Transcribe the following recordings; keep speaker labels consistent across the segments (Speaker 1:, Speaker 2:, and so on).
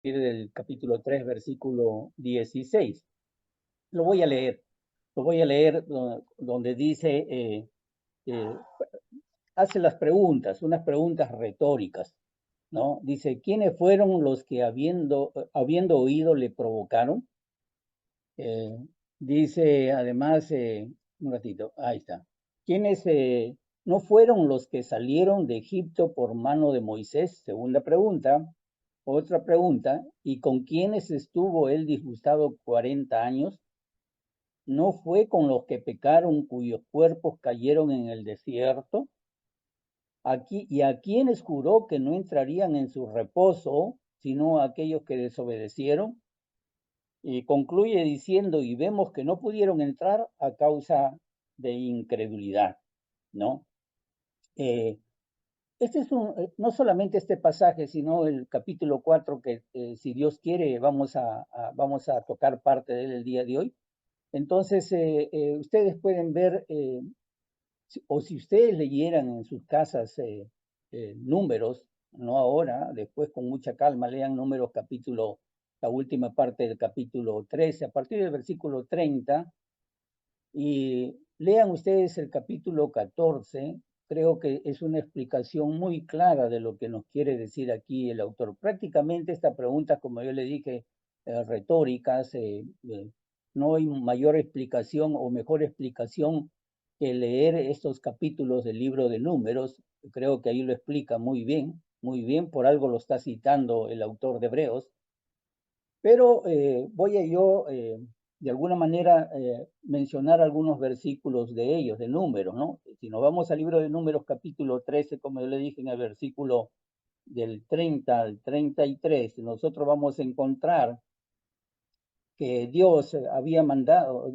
Speaker 1: del capítulo 3, versículo 16. Lo voy a leer. Lo voy a leer donde dice, eh, hace las preguntas, unas preguntas retóricas, ¿no? Dice, ¿quiénes fueron los que habiendo oído le provocaron? Eh, Dice además, un ratito, ahí está. ¿Quiénes no fueron los que salieron de Egipto por mano de Moisés? Segunda pregunta. Otra pregunta, ¿y con quiénes estuvo él disgustado 40 años? ¿No fue con los que pecaron cuyos cuerpos cayeron en el desierto? ¿Y a quienes juró que no entrarían en su reposo, sino a aquellos que desobedecieron? Y concluye diciendo, y vemos que no pudieron entrar a causa de incredulidad, ¿no? Eh, no solamente este pasaje, sino el capítulo 4 que si Dios quiere vamos a tocar parte de él el día de hoy. Entonces, ustedes pueden ver, o si ustedes leyeran en sus casas números, no ahora, después con mucha calma, lean números capítulo, la última parte del capítulo 13, a partir del versículo 30, y lean ustedes el capítulo 14, creo que es una explicación muy clara de lo que nos quiere decir aquí el autor. Prácticamente esta pregunta, como yo le dije, retóricas, no hay mayor explicación o mejor explicación que leer estos capítulos del libro de Números. Creo que ahí lo explica muy bien, por algo lo está citando el autor de Hebreos. Pero voy a yo, de alguna manera, mencionar algunos versículos de ellos, de Números, ¿no? Si nos vamos al libro de Números, capítulo 13, como yo le dije en el versículo del 30 al 33, nosotros vamos a encontrar que Dios había mandado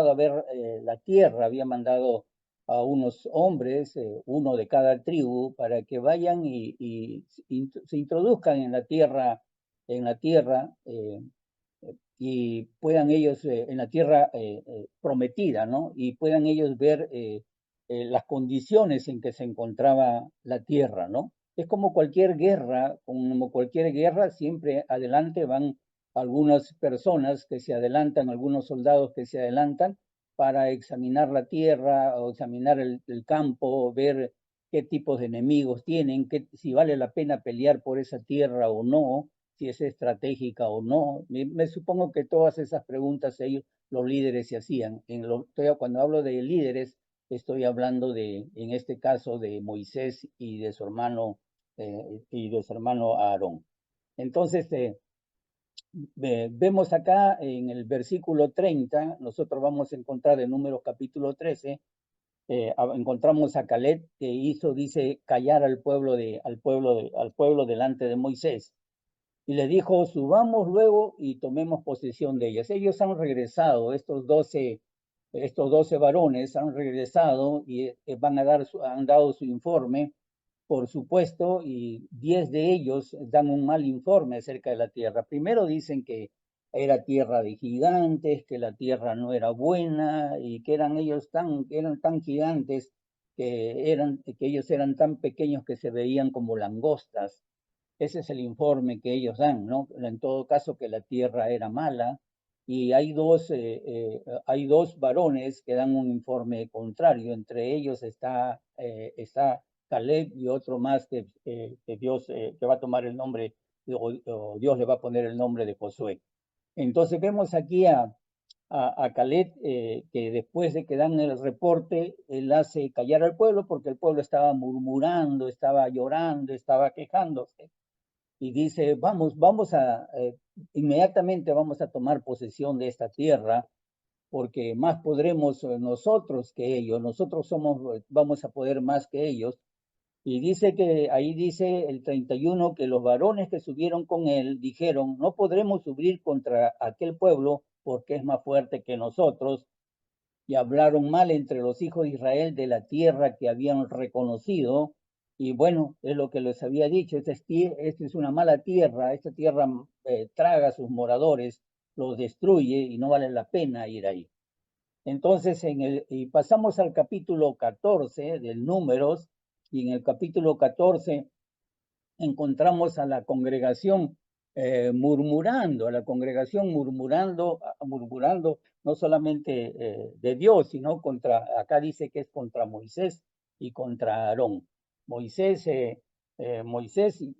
Speaker 1: a ver la tierra, había mandado a unos hombres, uno de cada tribu, para que vayan y se introduzcan en la tierra y puedan ellos, en la tierra prometida, ¿no? Y puedan ellos ver las condiciones en que se encontraba la tierra, ¿no? Es como cualquier guerra, siempre adelante van algunas personas que se adelantan, algunos soldados que se adelantan para examinar la tierra o examinar el campo, ver qué tipos de enemigos tienen, si vale la pena pelear por esa tierra o no, si es estratégica o no. Me supongo que todas esas preguntas ellos, los líderes, se hacían. Cuando hablo de líderes, estoy hablando en este caso, de Moisés y de su hermano Aarón. Entonces, vemos acá en el versículo 30, nosotros vamos a encontrar en Números capítulo 13, encontramos a Caleb que dice, callar al pueblo delante de Moisés. Y le dijo, subamos luego y tomemos posesión de ellas. Ellos han regresado, estos 12 varones han regresado y han dado su informe, por supuesto, y 10 de ellos dan un mal informe acerca de la tierra. Primero dicen que era tierra de gigantes, que la tierra no era buena y que eran tan gigantes que ellos eran tan pequeños que se veían como langostas. Ese es el informe que ellos dan, ¿no? En todo caso, que la tierra era mala, y hay dos varones que dan un informe contrario. Entre ellos está Caleb y otro más que va a tomar el nombre, o Dios le va a poner el nombre de Josué. Entonces vemos aquí a Caleb, que después de que dan el reporte, él hace callar al pueblo porque el pueblo estaba murmurando, estaba llorando, estaba quejándose, y dice, inmediatamente vamos a tomar posesión de esta tierra, porque más podremos nosotros que ellos, vamos a poder más que ellos. Y ahí dice el 31, que los varones que subieron con él dijeron, no podremos subir contra aquel pueblo porque es más fuerte que nosotros, y hablaron mal entre los hijos de Israel de la tierra que habían reconocido. Y bueno, es lo que les había dicho, esta es una mala tierra, esta tierra traga a sus moradores, los destruye y no vale la pena ir ahí. Entonces, y pasamos al capítulo 14 del Números, y en el capítulo 14 encontramos a la congregación murmurando, a la congregación murmurando no solamente de Dios, sino acá dice que es contra Moisés y contra Aarón. Moisés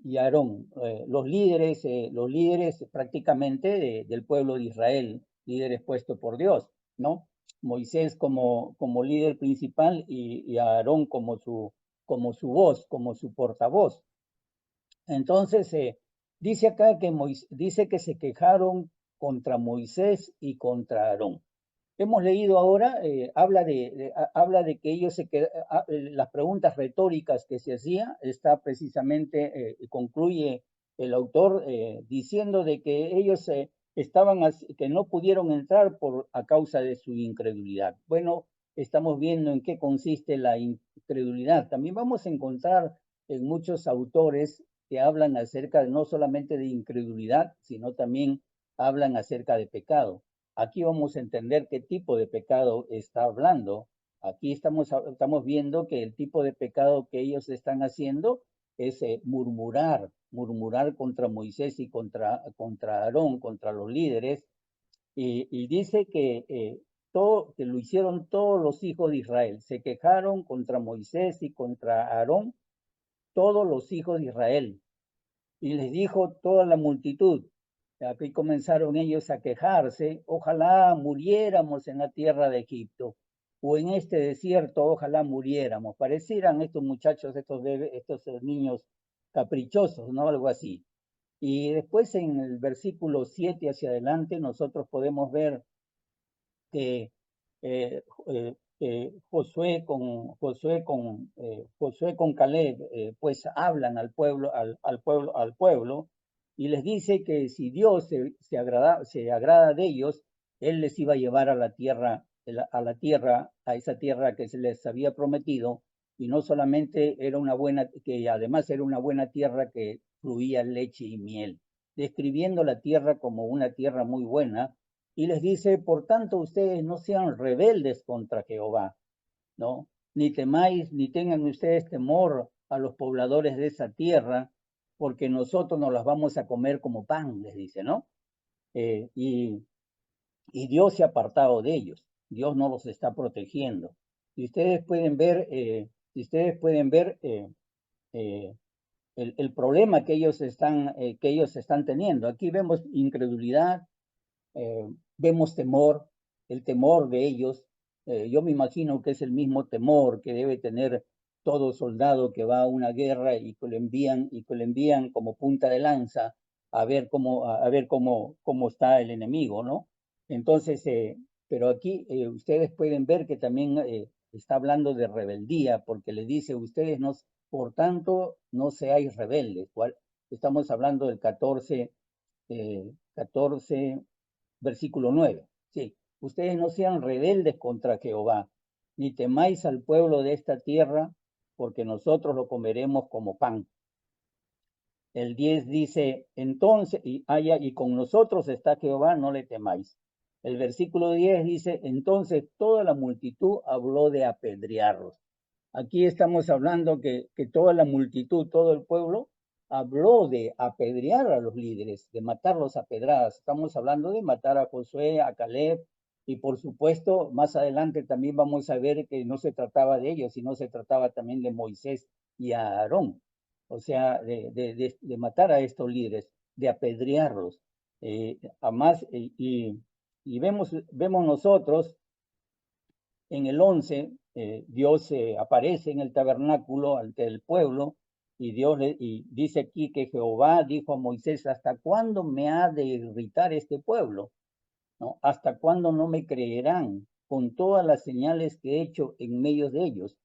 Speaker 1: y Aarón, los líderes prácticamente del pueblo de Israel, líderes puestos por Dios, ¿no? Moisés como líder principal y Aarón como su voz, como su portavoz. Entonces, dice acá que dice que se quejaron contra Moisés y contra Aarón. Hemos leído ahora, habla de que ellos las preguntas retóricas que se hacía, está precisamente, concluye el autor diciendo de que ellos que no pudieron entrar a causa de su incredulidad. Bueno, estamos viendo en qué consiste la incredulidad. También vamos a encontrar en muchos autores que hablan acerca no solamente de incredulidad, sino también hablan acerca de pecado. Aquí vamos a entender qué tipo de pecado está hablando. Aquí estamos viendo que el tipo de pecado que ellos están haciendo es murmurar contra Moisés y contra Aarón, contra los líderes, y dice que lo hicieron todos los hijos de Israel. Se quejaron contra Moisés y contra Aarón, todos los hijos de Israel. Y les dijo toda la multitud. Aquí comenzaron ellos a quejarse, ojalá muriéramos en la tierra de Egipto o en este desierto, ojalá muriéramos. Parecieran estos muchachos, estos niños caprichosos, ¿no? Algo así. Y después en el versículo 7 hacia adelante nosotros podemos ver que Josué con Caleb, pues hablan al pueblo, y les dice que si Dios se agrada de ellos, él les iba a llevar a esa tierra que se les había prometido, y no solamente que además era una buena tierra que fluía leche y miel, describiendo la tierra como una tierra muy buena, y les dice, por tanto, ustedes no sean rebeldes contra Jehová, ¿no? Ni temáis, ni tengan ustedes temor a los pobladores de esa tierra, porque nosotros nos las vamos a comer como pan, les dice, ¿no? Eh, y, y Dios se ha apartado de ellos, Dios no los está protegiendo. Y ustedes pueden ver, el problema que ellos están teniendo. Aquí vemos incredulidad, vemos temor, el temor de ellos. Yo me imagino que es el mismo temor que debe tener todo soldado que va a una guerra y que le envían como punta de lanza a ver cómo está el enemigo, ¿no? Entonces, pero aquí ustedes pueden ver que también está hablando de rebeldía, porque le dice, ustedes no, por tanto, no seáis rebeldes. Estamos hablando del 14, versículo 9. Sí, ustedes no sean rebeldes contra Jehová, ni temáis al pueblo de esta tierra, porque nosotros lo comeremos como pan. El 10 dice, entonces, y con nosotros está Jehová, no le temáis. El versículo 10 dice, entonces toda la multitud habló de apedrearlos. Aquí estamos hablando que toda la multitud, todo el pueblo, habló de apedrear a los líderes, de matarlos a pedradas. Estamos hablando de matar a Josué, a Caleb, y por supuesto, más adelante también vamos a ver que no se trataba de ellos, sino se trataba también de Moisés y a Aarón. O sea, de matar a estos líderes, de apedrearlos. Además, y vemos nosotros en el 11, Dios aparece en el tabernáculo ante el pueblo y dice aquí que Jehová dijo a Moisés, ¿hasta cuándo me ha de irritar este pueblo? ¿No? ¿Hasta cuándo no me creerán con todas las señales que he hecho en medio de ellos?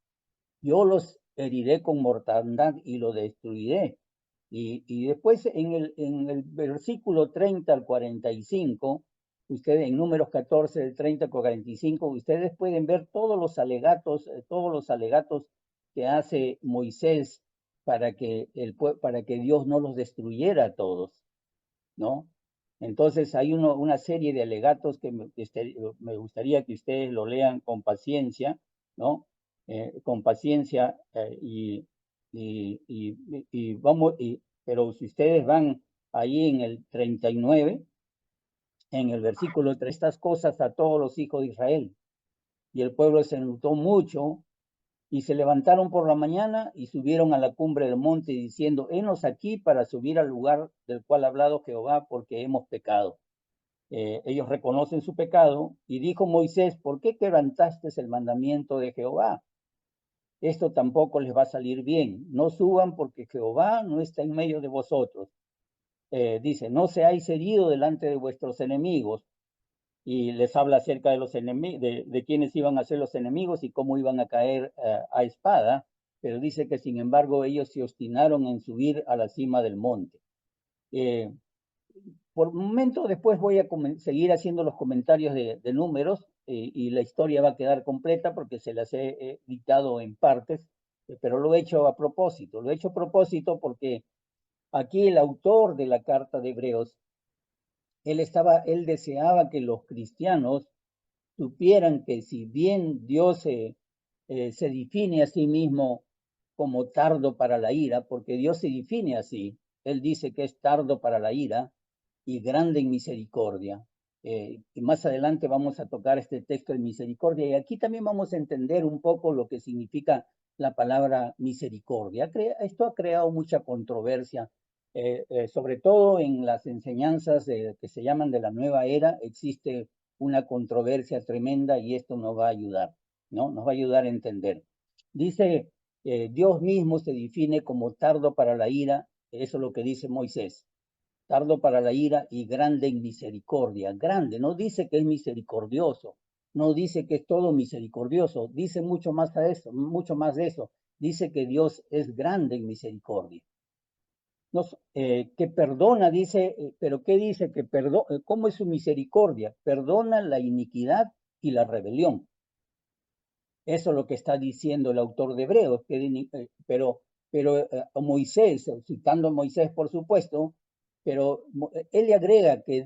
Speaker 1: Yo los heriré con mortandad y lo destruiré. Y después en el versículo 30 al 45, ustedes en números 14, del 30 al 45, ustedes pueden ver todos los alegatos que hace Moisés para que Dios no los destruyera a todos, ¿no? Entonces hay una serie de alegatos que me gustaría que ustedes lo lean con paciencia, ¿no? Con paciencia, pero si ustedes van ahí en el 39, en el versículo 3, estas cosas a todos los hijos de Israel. Y el pueblo se enlutó mucho y se levantaron por la mañana y subieron a la cumbre del monte diciendo, henos aquí para subir al lugar del cual ha hablado Jehová porque hemos pecado. Ellos reconocen su pecado y dijo Moisés, ¿por qué quebrantaste el mandamiento de Jehová? Esto tampoco les va a salir bien. No suban porque Jehová no está en medio de vosotros. Dice, no seáis heridos delante de vuestros enemigos. Y les habla acerca de los enemigos, de quiénes iban a ser los enemigos y cómo iban a caer a espada. Pero dice que sin embargo ellos se obstinaron en subir a la cima del monte. Por un momento después voy a seguir haciendo los comentarios de números y la historia va a quedar completa porque se las he dictado en partes, pero lo he hecho a propósito. Lo he hecho a propósito porque aquí el autor de la carta de Hebreos, él deseaba que los cristianos supieran que si bien Dios se define a sí mismo como tardo para la ira, porque Dios se define así, él dice que es tardo para la ira y grande en misericordia. Y más adelante vamos a tocar este texto de misericordia y aquí también vamos a entender un poco lo que significa la palabra misericordia. Esto ha creado mucha controversia, sobre todo en las enseñanzas que se llaman de la nueva era. Existe una controversia tremenda y esto nos va a ayudar, ¿no? Nos va a ayudar a entender. Dice, Dios mismo se define como tardo para la ira, eso es lo que dice Moisés, tardo para la ira y grande en misericordia. Grande, no dice que es misericordioso, no dice que es todo misericordioso, dice mucho más de eso, mucho más de eso. Dice que Dios es grande en misericordia. Que perdona, dice, pero ¿qué dice? Que perdona, ¿cómo es su misericordia? Perdona la iniquidad y la rebelión. Eso es lo que está diciendo el autor de Hebreos, pero Moisés, citando a Moisés por supuesto, pero él le agrega que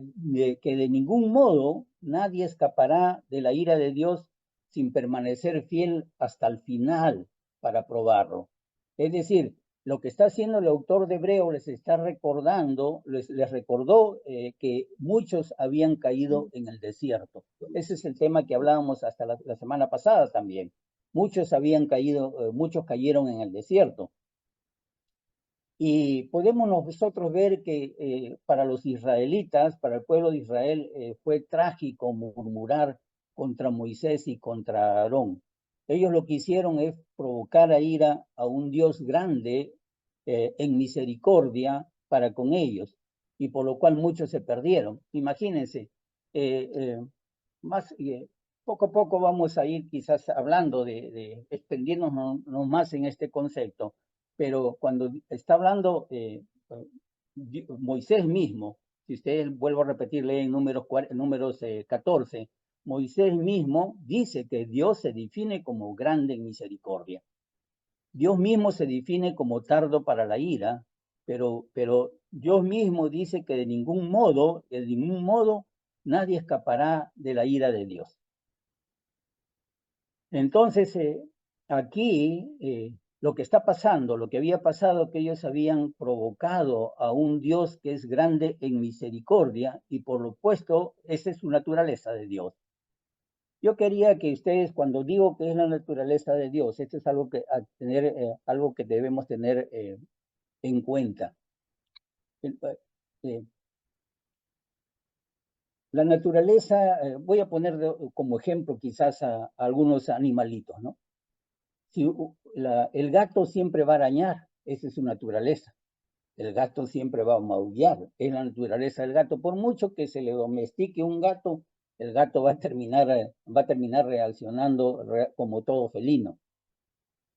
Speaker 1: de ningún modo nadie escapará de la ira de Dios sin permanecer fiel hasta el final para probarlo. Es decir, lo que está haciendo el autor de Hebreos les está recordando, les recordó que muchos habían caído en el desierto. Ese es el tema que hablábamos hasta la semana pasada también. Muchos habían caído, muchos cayeron en el desierto. Y podemos nosotros ver que para los israelitas, para el pueblo de Israel, fue trágico murmurar contra Moisés y contra Aarón. Ellos lo que hicieron es provocar a ira a un Dios grande en misericordia para con ellos, y por lo cual muchos se perdieron. Imagínense, eh, eh, más, poco a poco vamos a ir quizás hablando extendiéndonos más en este concepto, pero cuando está hablando Moisés mismo, si ustedes vuelvo a repetirle en números 14, Moisés mismo dice que Dios se define como grande en misericordia. Dios mismo se define como tardo para la ira, pero Dios mismo dice que de ningún modo, nadie escapará de la ira de Dios. Entonces, aquí lo que está pasando, lo que había pasado, que ellos habían provocado a un Dios que es grande en misericordia y por lo opuesto, esa es su naturaleza de Dios. Yo quería que ustedes, cuando digo que es la naturaleza de Dios, esto es algo algo que debemos tener en cuenta. La naturaleza, voy a poner como ejemplo quizás a algunos animalitos, ¿no? Si el gato siempre va a arañar, esa es su naturaleza. El gato siempre va a maullar, es la naturaleza del gato. Por mucho que se le domestique un gato, el gato va a terminar reaccionando como todo felino.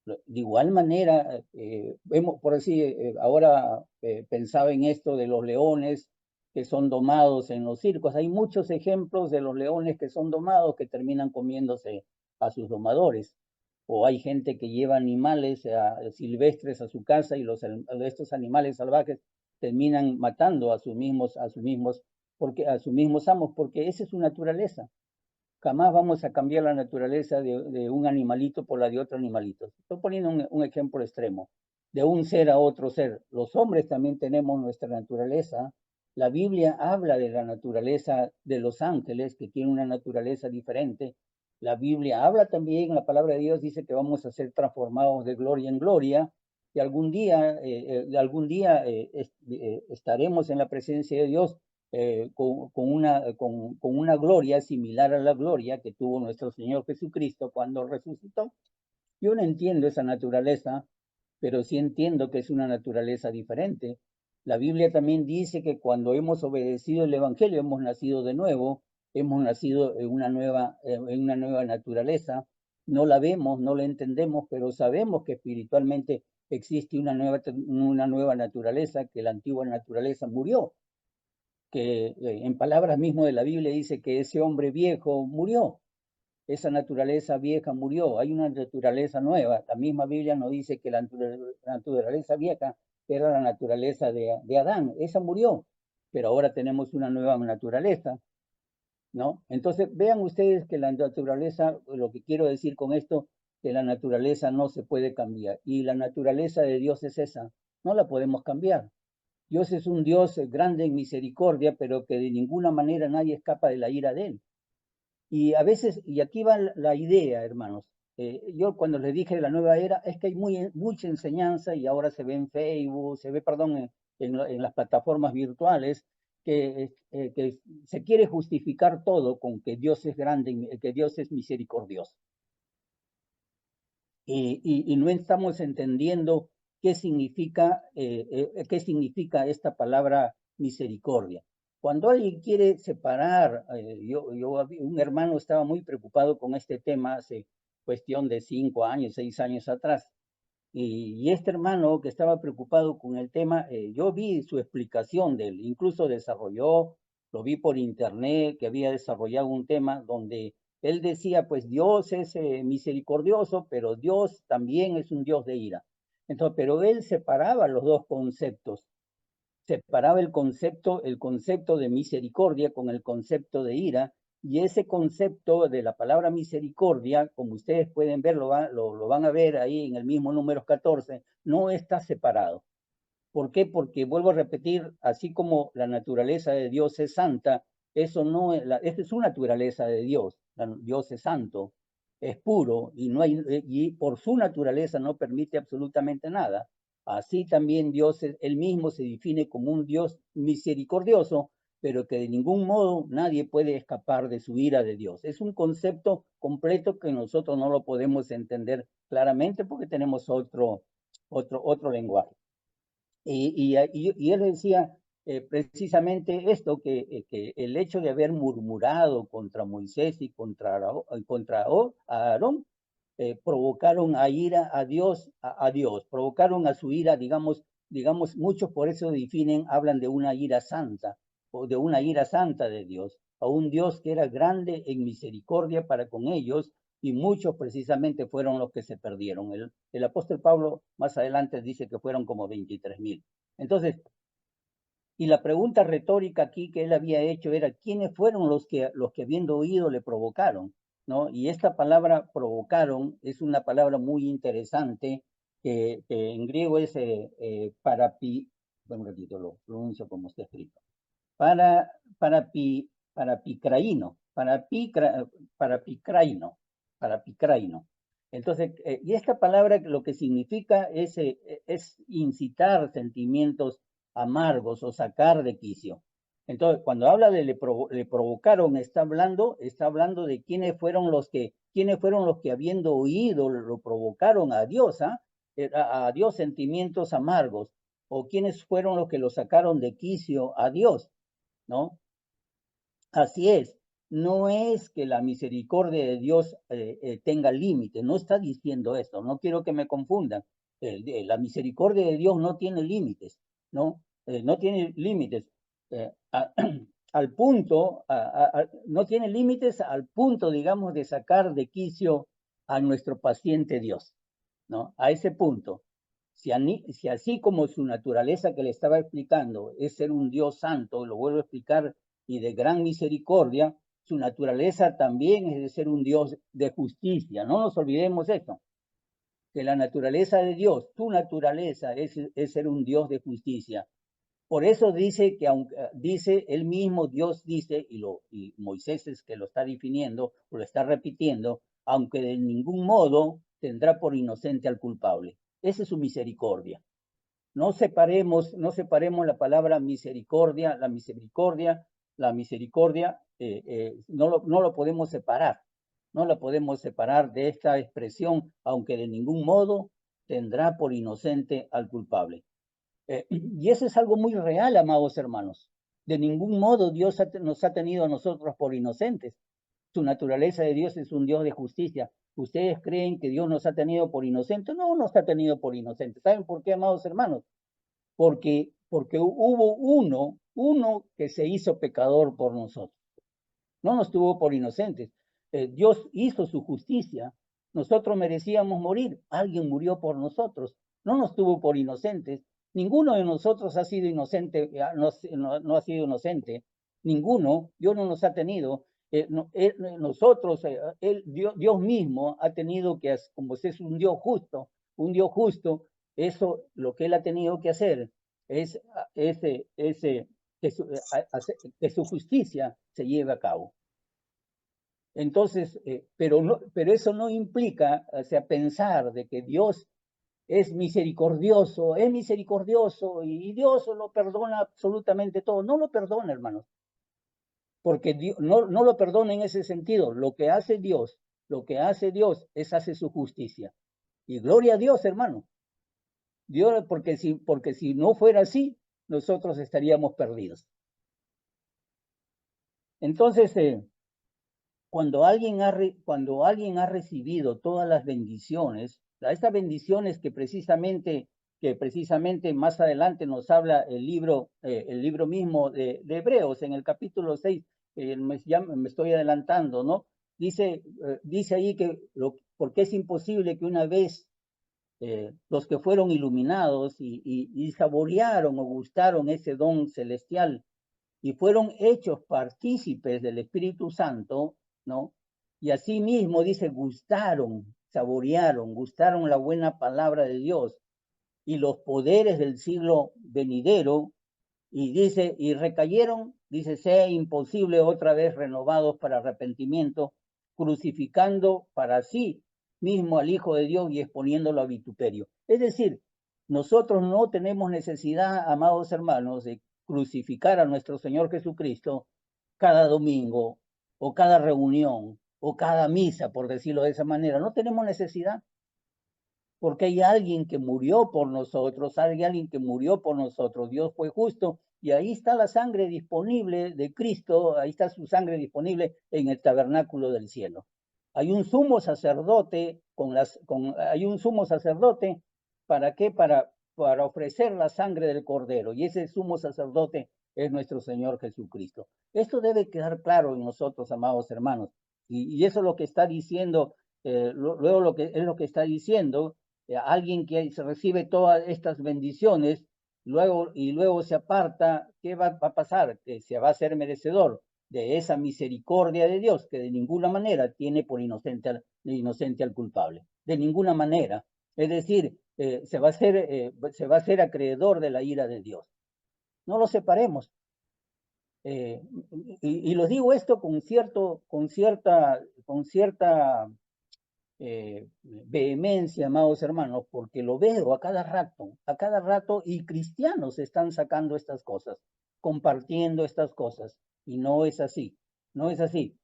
Speaker 1: De igual manera, vemos, por decir, ahora pensaba en esto de los leones que son domados en los circos. Hay muchos ejemplos de los leones que son domados que terminan comiéndose a sus domadores. O hay gente que lleva animales silvestres a su casa y estos animales salvajes terminan matando a sus mismos amos, porque esa es su naturaleza. Jamás vamos a cambiar la naturaleza de un animalito por la de otro animalito. Estoy poniendo un ejemplo extremo. de un ser a otro ser. Los hombres también tenemos nuestra naturaleza. La Biblia habla de la naturaleza de los ángeles, que tiene una naturaleza diferente. La Biblia habla también, la palabra de Dios dice que vamos a ser transformados de gloria en gloria, que algún día estaremos en la presencia de Dios con una gloria similar a la gloria que tuvo nuestro Señor Jesucristo cuando resucitó. Yo no entiendo esa naturaleza, pero sí entiendo que es una naturaleza diferente. La Biblia también dice que cuando hemos obedecido el Evangelio, hemos nacido de nuevo, hemos nacido en una nueva naturaleza. No la vemos, no la entendemos, pero sabemos que espiritualmente existe una nueva naturaleza, que la antigua naturaleza murió, que en palabras mismas de la Biblia dice que ese hombre viejo murió. Esa naturaleza vieja murió, hay una naturaleza nueva. La misma Biblia nos dice que la naturaleza vieja era la naturaleza de Adán, esa murió, pero ahora tenemos una nueva naturaleza, ¿no? Entonces, vean ustedes que la naturaleza, lo que quiero decir con esto, que la naturaleza no se puede cambiar, y la naturaleza de Dios es esa, no la podemos cambiar. Dios es un Dios grande en misericordia, pero que de ninguna manera nadie escapa de la ira de él. Y a veces, y aquí va la idea, hermanos, yo cuando les dije de la nueva era, es que hay mucha enseñanza y ahora se ve en Facebook, se ve, perdón, en las plataformas virtuales, que se quiere justificar todo con que Dios es grande, que Dios es misericordioso. Y no estamos entendiendo qué significa esta palabra misericordia. Cuando alguien quiere separar, un hermano estaba muy preocupado con este tema hace cuestión de 5 años, 6 años atrás. Y este hermano que estaba preocupado con el tema, yo vi su explicación de él, incluso lo vi por internet, que había desarrollado un tema donde él decía, pues Dios es misericordioso, pero Dios también es un Dios de ira. Entonces, pero él separaba los dos conceptos, separaba el concepto de misericordia con el concepto de ira, y ese concepto de la palabra misericordia, como ustedes pueden ver, lo van a ver ahí en el mismo número 14, no está separado. ¿Por qué? Porque vuelvo a repetir, así como la naturaleza de Dios es santa, eso no es, esta es su naturaleza de Dios. Dios es santo, es puro y por su naturaleza no permite absolutamente nada. Así también Dios, él mismo se define como un Dios misericordioso, pero que de ningún modo nadie puede escapar de su ira de Dios. Es un concepto completo que nosotros no lo podemos entender claramente porque tenemos otro lenguaje. Y él decía precisamente esto, que el hecho de haber murmurado contra Moisés y contra Aarón, provocaron a ira a Dios, provocaron a su ira, digamos, muchos por eso hablan de una ira santa, o de una ira santa de Dios, a un Dios que era grande en misericordia para con ellos, y muchos precisamente fueron los que se perdieron. El apóstol Pablo más adelante dice que fueron como 23,000. Entonces, y la pregunta retórica aquí que él había hecho era, ¿quiénes fueron los que habiendo oído le provocaron? ¿No? Y esta palabra provocaron es una palabra muy interesante que en griego es bueno, un ratito lo pronuncio como está escrito. Parapicraíno. Entonces, y esta palabra lo que significa es incitar sentimientos amargos o sacar de quicio. Entonces, cuando habla de le provocaron, está hablando de quiénes fueron los que habiendo oído lo provocaron a Dios, a Dios sentimientos amargos, o quiénes fueron los que lo sacaron de quicio a Dios, ¿no? Así es, no es que la misericordia de Dios tenga límites, no está diciendo esto, no quiero que me confundan. La misericordia de Dios no tiene límites, ¿no? No tiene límites. Al punto, no tiene límites al punto, digamos, de sacar de quicio a nuestro paciente Dios, ¿no? A ese punto. Si así como su naturaleza que le estaba explicando es ser un Dios santo, lo vuelvo a explicar, y de gran misericordia, su naturaleza también es de ser un Dios de justicia. No nos olvidemos eso. que la naturaleza de Dios, tu naturaleza es ser un Dios de justicia. Por eso dice que aunque dice él mismo, Dios dice, y Moisés es que lo está definiendo, o lo está repitiendo, aunque de ningún modo tendrá por inocente al culpable. Esa es su misericordia. No separemos la palabra misericordia, la misericordia, no lo podemos separar. No la podemos separar de esta expresión, aunque de ningún modo tendrá por inocente al culpable. Y eso es algo muy real, amados hermanos. De ningún modo Dios nos ha tenido a nosotros por inocentes. Su naturaleza de Dios es un Dios de justicia. ¿Ustedes creen que Dios nos ha tenido por inocentes? No nos ha tenido por inocentes. ¿Saben por qué, amados hermanos? Porque hubo uno que se hizo pecador por nosotros. No nos tuvo por inocentes. Dios hizo su justicia. Nosotros merecíamos morir. Alguien murió por nosotros. No nos tuvo por inocentes. Ninguno de nosotros ha sido inocente, no ha sido inocente. Ninguno. Dios no nos ha tenido. Nosotros, Dios mismo ha tenido que, como es un Dios justo, eso lo que Él ha tenido que hacer es que su justicia se lleve a cabo. Entonces, pero eso no implica, o sea, pensar de que Dios es misericordioso y Dios lo perdona absolutamente todo. No lo perdona, hermanos, porque Dios, no lo perdona en ese sentido. Lo que hace Dios es hace su justicia. Y gloria a Dios, hermano. Dios, porque si no fuera así, nosotros estaríamos perdidos. Entonces, cuando alguien ha recibido todas las bendiciones, estas bendiciones que precisamente más adelante nos habla el libro mismo de Hebreos, en el capítulo 6, ya me estoy adelantando, ¿no? Dice ahí que porque es imposible que una vez los que fueron iluminados y saborearon o gustaron ese don celestial y fueron hechos partícipes del Espíritu Santo, ¿no? Y asimismo dice, gustaron la buena palabra de Dios y los poderes del siglo venidero, y dice, y recayeron, dice, sea imposible otra vez renovados para arrepentimiento, crucificando para sí mismo al Hijo de Dios y exponiéndolo a vituperio. Es decir, nosotros no tenemos necesidad, amados hermanos, de crucificar a nuestro Señor Jesucristo cada domingo o cada reunión o cada misa, por decirlo de esa manera. No tenemos necesidad, porque hay alguien que murió por nosotros, hay alguien que murió por nosotros. Dios fue justo y ahí está la sangre disponible de Cristo, ahí está su sangre disponible en el tabernáculo del cielo. Hay un sumo sacerdote hay un sumo sacerdote, ¿para qué? Para ofrecer la sangre del cordero, y ese sumo sacerdote es nuestro Señor Jesucristo. Esto debe quedar claro en nosotros, amados hermanos, y eso es lo que está diciendo, luego lo que está diciendo, alguien que se recibe todas estas bendiciones, luego se aparta, ¿qué va a pasar? Que se va a ser merecedor de esa misericordia de Dios, que de ninguna manera tiene por inocente al culpable, de ninguna manera. Es decir, se va a ser acreedor de la ira de Dios. No lo separemos. Y lo digo esto con cierta vehemencia, amados hermanos, porque lo veo a cada rato, y cristianos están sacando estas cosas, compartiendo estas cosas, y no es así, no es así.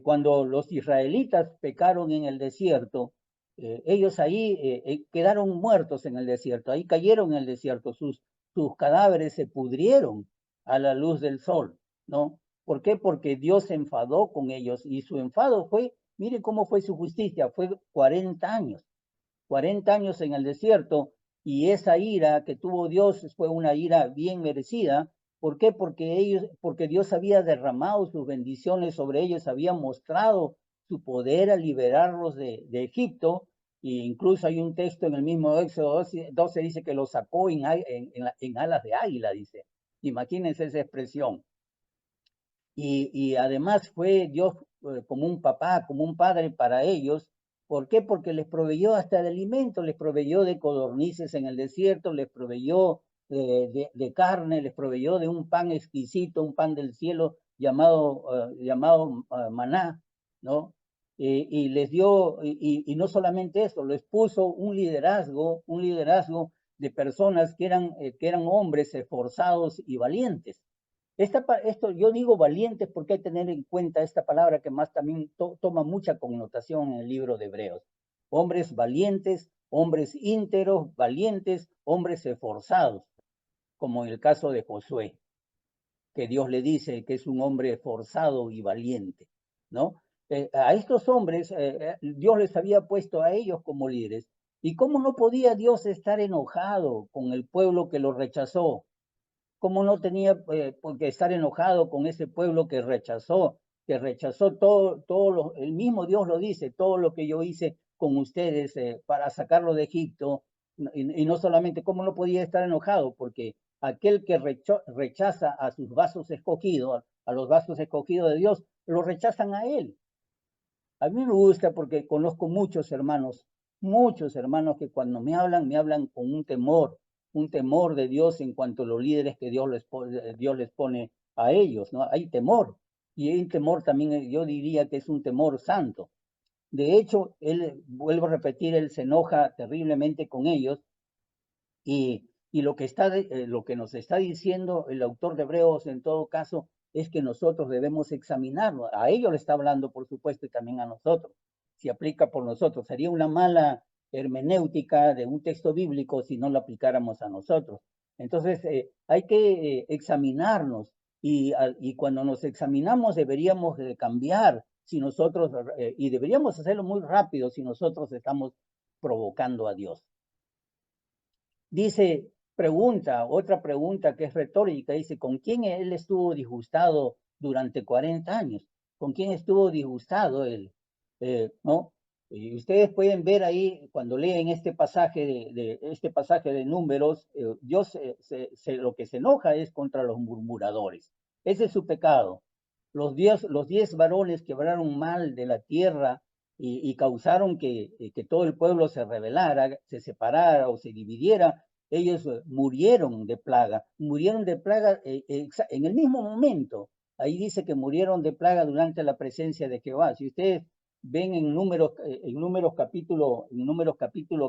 Speaker 1: Cuando los israelitas pecaron en el desierto, ellos ahí quedaron muertos en el desierto, ahí cayeron en el desierto, sus cadáveres se pudrieron a la luz del sol, ¿no? ¿Por qué? Porque Dios se enfadó con ellos, y su enfado fue, mire cómo fue su justicia, fue 40 años en el desierto, y esa ira que tuvo Dios fue una ira bien merecida. ¿Por qué? Porque Dios había derramado sus bendiciones sobre ellos, había mostrado su poder al liberarlos de Egipto, e incluso hay un texto en el mismo Éxodo 12 dice que los sacó en alas de águila, dice. Imagínense esa expresión. Y además fue Dios como un papá, como un padre para ellos, ¿Por qué? Porque les proveyó hasta de alimento, les proveyó de codornices en el desierto, les proveyó de carne, les proveyó de un pan exquisito, un pan del cielo llamado maná, ¿no? Y les dio, y no solamente eso, les puso un liderazgo de personas que eran hombres esforzados y valientes. Esto yo digo valientes porque hay que tener en cuenta esta palabra que más también toma mucha connotación en el libro de Hebreos. Hombres valientes, hombres íntegros, valientes, hombres esforzados, como en el caso de Josué, que Dios le dice que es un hombre esforzado y valiente, ¿no? A estos hombres, Dios les había puesto a ellos como líderes. ¿Y cómo no podía Dios estar enojado con el pueblo que lo rechazó? ¿Cómo no tenía por qué estar enojado con ese pueblo que rechazó el mismo Dios lo dice, todo lo que yo hice con ustedes para sacarlo de Egipto, y no solamente, ¿cómo no podía estar enojado? Porque aquel que rechaza a sus vasos escogidos, a los vasos escogidos de Dios, lo rechazan a él. A mí me gusta porque conozco muchos hermanos que cuando me hablan con un temor de Dios en cuanto a los líderes que Dios les pone a ellos, ¿no? Hay temor, y hay temor también, yo diría que es un temor santo. De hecho, vuelvo a repetir, él se enoja terriblemente con ellos, y lo que nos está diciendo el autor de Hebreos en todo caso es que nosotros debemos examinarlo. A ellos le está hablando, por supuesto, y también a nosotros. Si aplica por nosotros, sería una mala hermenéutica de un texto bíblico si no lo aplicáramos a nosotros. Entonces, hay que examinarnos, y cuando nos examinamos deberíamos de cambiar si nosotros, y deberíamos hacerlo muy rápido si nosotros estamos provocando a Dios. Dice, otra pregunta que es retórica, dice, ¿con quién él estuvo disgustado durante 40 años? ¿Con quién estuvo disgustado él? ¿No? Y ustedes pueden ver ahí, cuando leen este pasaje este pasaje de Números, Dios lo que se enoja es contra los murmuradores. Ese es su pecado. Los 10 varones que obraron mal de la tierra y causaron que todo el pueblo se rebelara, se separara o se dividiera. Ellos murieron de plaga en el mismo momento. Ahí dice que murieron de plaga durante la presencia de Jehová. Si ustedes ven en números capítulo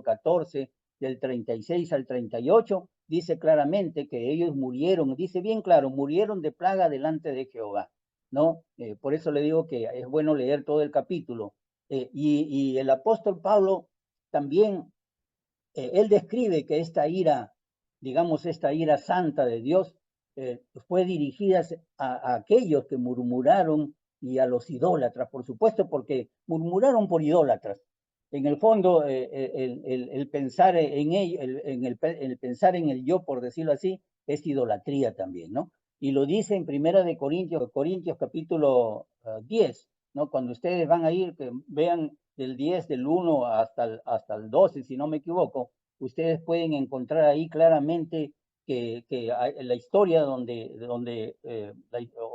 Speaker 1: 14, del 36 al 38, dice claramente que ellos murieron, dice bien claro, murieron de plaga delante de Jehová, ¿no? Por eso le digo que es bueno leer todo el capítulo. Y el apóstol Pablo también, él describe que esta ira, digamos, esta ira santa de Dios, fue dirigida a aquellos que murmuraron y a los idólatras, por supuesto, porque murmuraron por idólatras. En el fondo, el pensar en ello, el pensar en el yo, por decirlo así, es idolatría también, ¿no? Y lo dice en Primera de Corintios capítulo 10, ¿no? Cuando ustedes van a ir, que vean del 10, del 1 hasta el 12, si no me equivoco, ustedes pueden encontrar ahí claramente que la historia o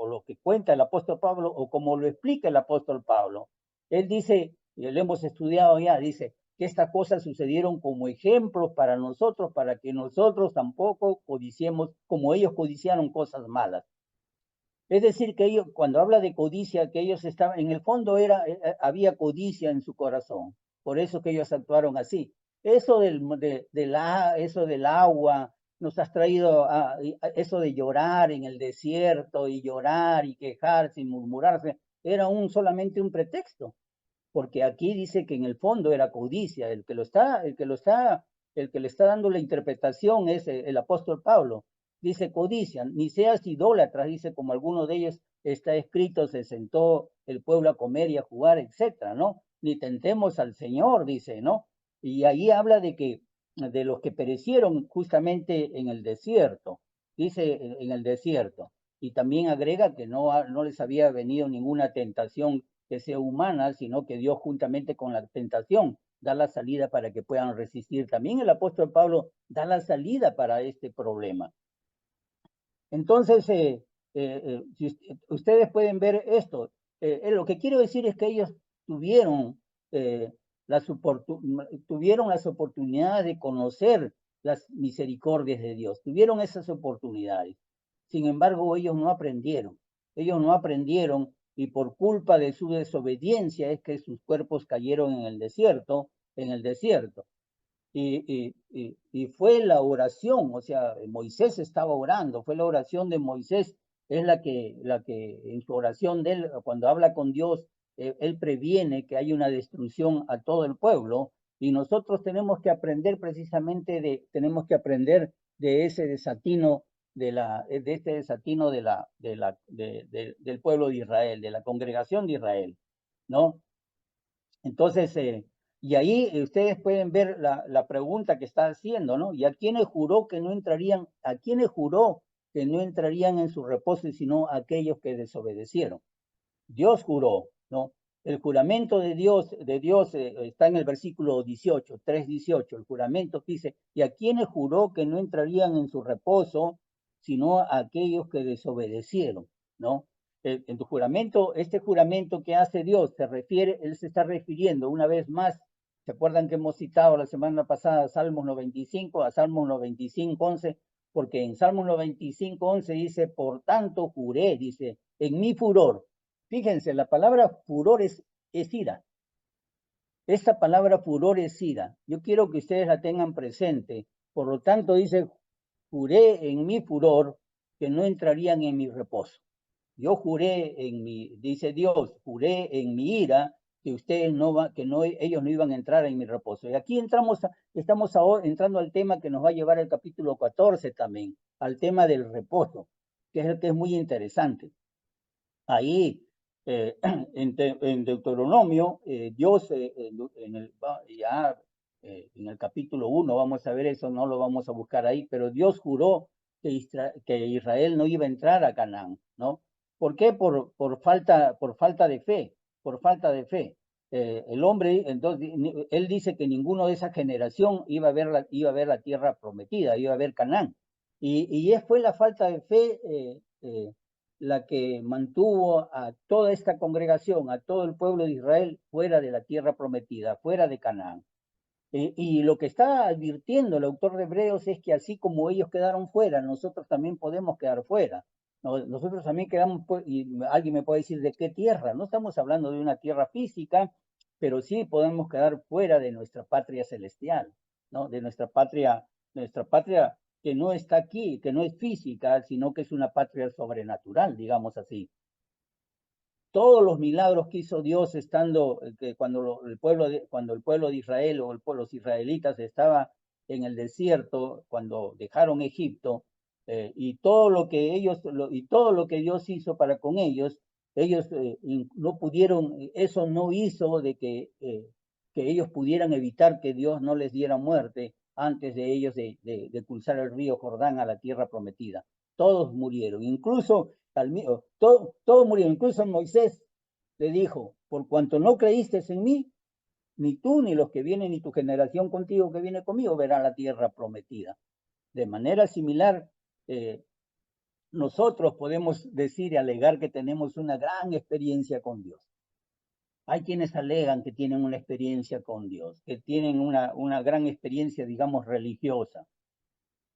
Speaker 1: lo que cuenta el apóstol Pablo, o como lo explica el apóstol Pablo. Él dice, y lo hemos estudiado ya, dice que estas cosas sucedieron como ejemplos para nosotros, para que nosotros tampoco codiciemos como ellos codiciaron cosas malas. Es decir, que ellos, cuando habla de codicia, que ellos estaban, en el fondo había codicia en su corazón. Por eso que ellos actuaron así. Eso eso del agua, nos has traído eso de llorar en el desierto y llorar y quejarse y murmurarse, era solamente un pretexto. Porque aquí dice que en el fondo era codicia. El que le está dando la interpretación es el apóstol Pablo. Dice codicia, ni seas idólatra, dice, como alguno de ellos está escrito, se sentó el pueblo a comer y a jugar, etcétera, ¿no? Ni tentemos al Señor, dice, ¿no? Y ahí habla de los que perecieron justamente en el desierto, dice en el desierto. Y también agrega que no les había venido ninguna tentación que sea humana, sino que Dios juntamente con la tentación da la salida para que puedan resistir. También el apóstol Pablo da la salida para este problema. Entonces, si ustedes pueden ver esto, lo que quiero decir es que ellos tuvieron tuvieron las oportunidades de conocer las misericordias de Dios, tuvieron esas oportunidades. Sin embargo, ellos no aprendieron y por culpa de su desobediencia es que sus cuerpos cayeron en el desierto, Y fue la oración, o sea, Moisés estaba orando, fue la oración de Moisés, es la que en su oración de él, cuando habla con Dios, él previene que hay una destrucción a todo el pueblo, y nosotros tenemos que aprender precisamente de ese desatino del pueblo de Israel, de la congregación de Israel, ¿no? Entonces, y ahí ustedes pueden ver la pregunta que está haciendo, ¿no? ¿Y a quiénes juró que no entrarían, en su reposo, sino a aquellos que desobedecieron? Dios juró, ¿no? El juramento de Dios está en el versículo 18, 3:18, el juramento que dice, ¿y a quiénes juró que no entrarían en su reposo, sino a aquellos que desobedecieron, ¿no? En tu juramento, este juramento que hace Dios, él se está refiriendo una vez más, ¿se acuerdan que hemos citado la semana pasada Salmos 95, a Salmos 95, 11? Porque en Salmos 95, 11 dice, por tanto juré, dice, en mi furor. Fíjense, la palabra furor es ira. Esta palabra furor es ira. Yo quiero que ustedes la tengan presente. Por lo tanto, dice, juré en mi furor que no entrarían en mi reposo. Yo juré dice Dios, juré en mi ira que ellos no iban a entrar en mi reposo. Y aquí estamos ahora entrando al tema que nos va a llevar al capítulo 14 también, al tema del reposo, que es el que es muy interesante. Ahí, en Deuteronomio, Dios, en el capítulo 1, vamos a ver eso, no lo vamos a buscar ahí, pero Dios juró que Israel no iba a entrar a Canaán, ¿no? ¿Por qué? Por falta de fe, por falta de fe. El hombre, entonces, él dice que ninguno de esa generación iba a ver la tierra prometida, iba a ver Canaán. Y fue la falta de fe la que mantuvo a toda esta congregación, a todo el pueblo de Israel, fuera de la tierra prometida, fuera de Canaán. Y lo que está advirtiendo el autor de Hebreos es que así como ellos quedaron fuera, nosotros también podemos quedar fuera. Nosotros también quedamos, y alguien me puede decir, ¿de qué tierra? No estamos hablando de una tierra física, pero sí podemos quedar fuera de nuestra patria celestial, ¿no? De nuestra patria que no está aquí, que no es física, sino que es una patria sobrenatural, digamos así. Todos los milagros que hizo Dios cuando el pueblo de Israel o los israelitas estaba en el desierto, cuando dejaron Egipto, y todo lo que Dios hizo para con ellos no pudieron, eso no hizo de que ellos pudieran evitar que Dios no les diera muerte antes de ellos de cruzar el río Jordán a la tierra prometida. Todos murieron, todos murieron, incluso Moisés le dijo, por cuanto no creíste en mí, ni tú, ni los que vienen, ni tu generación contigo que viene conmigo, verán la tierra prometida. De manera similar, nosotros podemos decir y alegar que tenemos una gran experiencia con Dios. Hay quienes alegan que tienen una experiencia con Dios, que tienen una gran experiencia, digamos, religiosa.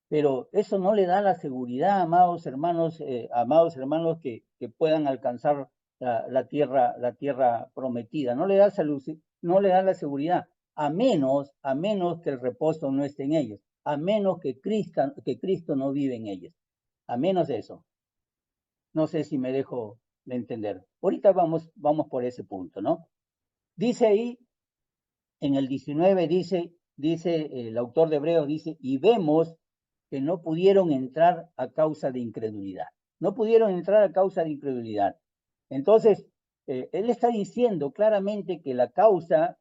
Speaker 1: Pero eso no le da la seguridad, amados hermanos, que puedan alcanzar la tierra prometida. No le da la seguridad, a menos que el reposo no esté en ellos, a menos que Cristo no vive en ellos. A menos de eso. No sé si me dejo de entender. Ahorita vamos por ese punto, ¿no? Dice ahí, en el 19, dice el autor de Hebreos, dice, y vemos que no pudieron entrar a causa de incredulidad. No pudieron entrar a causa de incredulidad. Entonces, él está diciendo claramente que la causa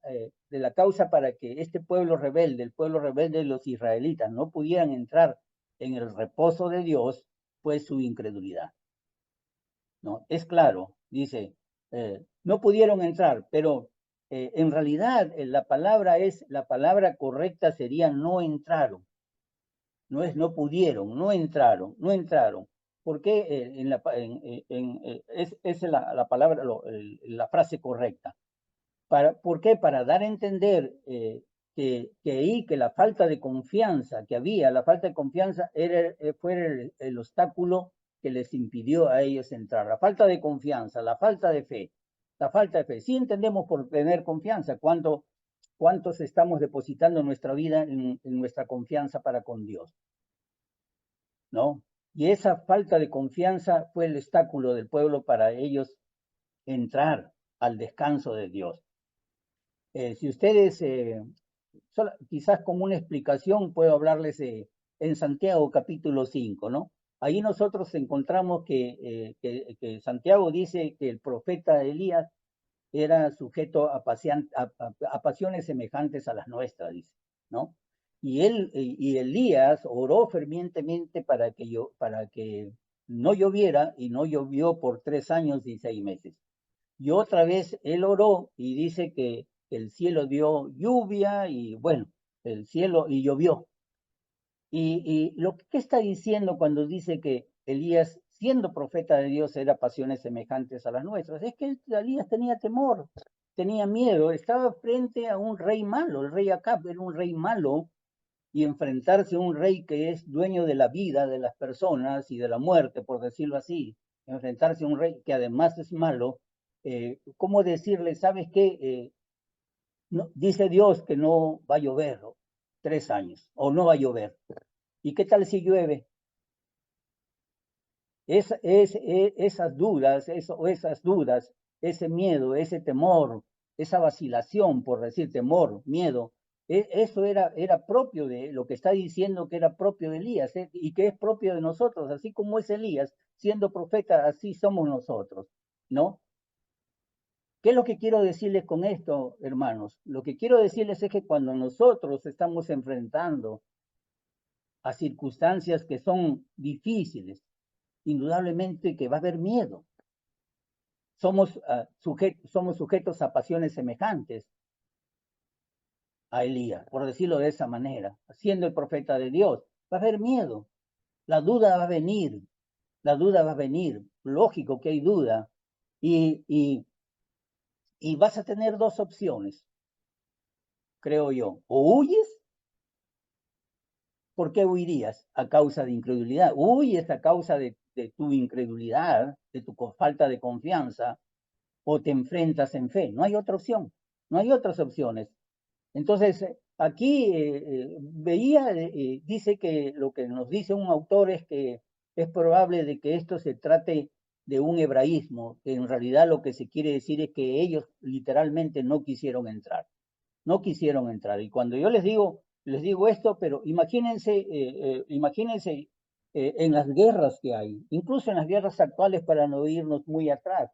Speaker 1: para que este pueblo rebelde, el pueblo rebelde de los israelitas, no pudieran entrar en el reposo de Dios, fue su incredulidad. ¿No? Es claro, dice, no pudieron entrar, pero en realidad la palabra correcta sería no entraron. No es no pudieron, no entraron. ¿Por qué es la palabra, la frase correcta? ¿Por qué? Para dar a entender que la falta de confianza que había, la falta de confianza fue el obstáculo que les impidió a ellos entrar. La falta de confianza, la falta de fe, la falta de fe. Sí entendemos por tener confianza cuántos estamos depositando nuestra vida en nuestra confianza para con Dios, ¿no? Y esa falta de confianza fue el obstáculo del pueblo para ellos entrar al descanso de Dios. Si ustedes, quizás como una explicación, puedo hablarles en Santiago capítulo 5, ¿no? Ahí nosotros encontramos que Santiago dice que el profeta Elías era sujeto a pasiones semejantes a las nuestras, dice, ¿no? Y Elías oró fervientemente para que no lloviera, y no llovió por 3 años y 6 meses. Y otra vez él oró y dice que el cielo dio lluvia y bueno, el cielo y llovió. Y lo que está diciendo cuando dice que Elías, siendo profeta de Dios, era pasiones semejantes a las nuestras, es que Elías tenía temor, tenía miedo, estaba frente a un rey malo. El rey Acab era un rey malo, y enfrentarse a un rey que es dueño de la vida de las personas y de la muerte, por decirlo así, enfrentarse a un rey que además es malo, ¿cómo decirle? ¿Sabes qué? No, dice Dios que no va a llover 3 años, o no va a llover. ¿Y qué tal si llueve? Esas dudas, ese miedo, ese temor, esa vacilación, por decir temor, miedo, eso era propio de lo que está diciendo, que era propio de Elías, y que es propio de nosotros. Así como es Elías siendo profeta, así somos nosotros, ¿no? ¿Qué es lo que quiero decirles con esto, hermanos? Lo que quiero decirles es que cuando nosotros estamos enfrentando a circunstancias que son difíciles, indudablemente que va a haber miedo. Somos sujetos a pasiones semejantes a Elías, por decirlo de esa manera. Siendo el profeta de Dios, va a haber miedo. La duda va a venir, la duda va a venir. Lógico que hay duda. Y vas a tener 2 opciones, creo yo. O huyes. ¿Por qué huirías? A causa de incredulidad. Huyes a causa de tu incredulidad, de tu falta de confianza, o te enfrentas en fe. No hay otra opción, no hay otras opciones. Entonces, aquí dice que lo que nos dice un autor es que es probable de que esto se trate de un hebraísmo, que en realidad lo que se quiere decir es que ellos literalmente no quisieron entrar, no quisieron entrar. Y cuando yo les digo esto, pero imagínense en las guerras que hay, incluso en las guerras actuales, para no irnos muy atrás,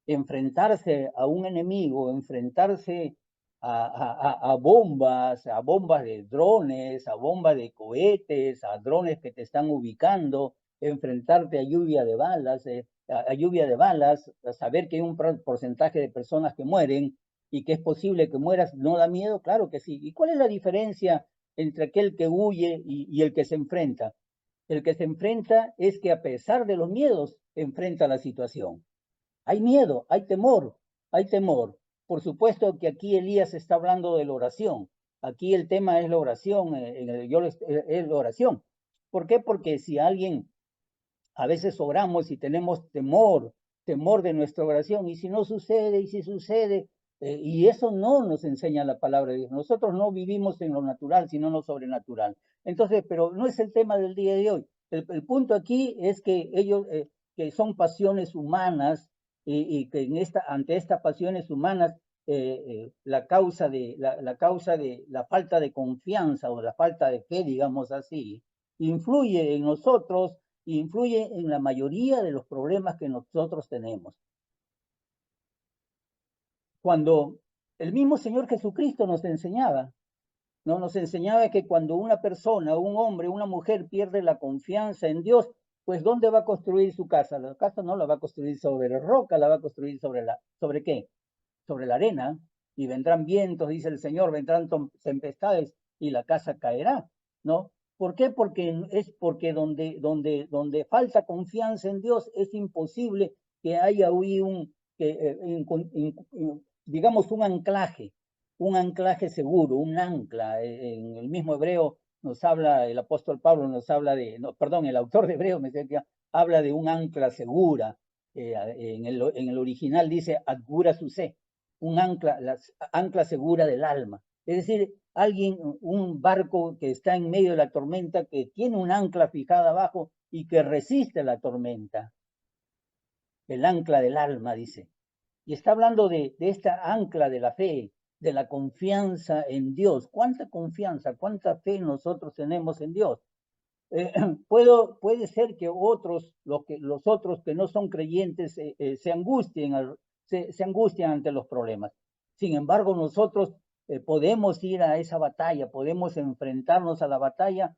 Speaker 1: enfrentarse a un enemigo, enfrentarse a bombas de drones, a bombas de cohetes, a drones que te están ubicando, enfrentarte a lluvia de balas, a saber que hay un porcentaje de personas que mueren y que es posible que mueras, ¿no da miedo? Claro que sí. ¿Y cuál es la diferencia entre aquel que huye y el que se enfrenta? El que se enfrenta es que a pesar de los miedos, enfrenta la situación. Hay miedo, hay temor, hay temor. Por supuesto que aquí Elías está hablando de la oración. Aquí el tema es la oración, es la oración. ¿Por qué? Porque si alguien, a veces oramos y tenemos temor de nuestra oración, y si no sucede, y si sucede, y eso no nos enseña la palabra de Dios. Nosotros no vivimos en lo natural, sino en lo sobrenatural. Entonces, pero no es el tema del día de hoy. El punto aquí es que ellos, que son pasiones humanas, y que ante estas pasiones humanas, la causa de la falta de confianza o la falta de fe, digamos así, influye en nosotros, influye en la mayoría de los problemas que nosotros tenemos. Cuando el mismo Señor Jesucristo nos enseñaba, ¿no? Nos enseñaba que cuando una persona, un hombre, una mujer pierde la confianza en Dios, pues ¿dónde va a construir su casa? La casa no la va a construir sobre la roca, la va a construir ¿sobre qué? Sobre la arena, y vendrán vientos, dice el Señor, vendrán tempestades y la casa caerá, ¿no? ¿Por qué? Porque donde falta confianza en Dios es imposible que haya hoy digamos, un anclaje seguro, un ancla. En el mismo hebreo nos habla, el apóstol Pablo nos habla de, no, perdón, el autor de Hebreo me decía, habla de un ancla segura. En el original dice adgura suce, un ancla, la ancla segura del alma. Es decir, alguien, un barco que está en medio de la tormenta, que tiene un ancla fijada abajo y que resiste la tormenta. El ancla del alma, dice. Y está hablando de esta ancla de la fe, de la confianza en Dios. ¿Cuánta confianza, cuánta fe nosotros tenemos en Dios? Puede ser que los otros que no son creyentes se angustian ante los problemas. Sin embargo, nosotros podemos ir a esa batalla, podemos enfrentarnos a la batalla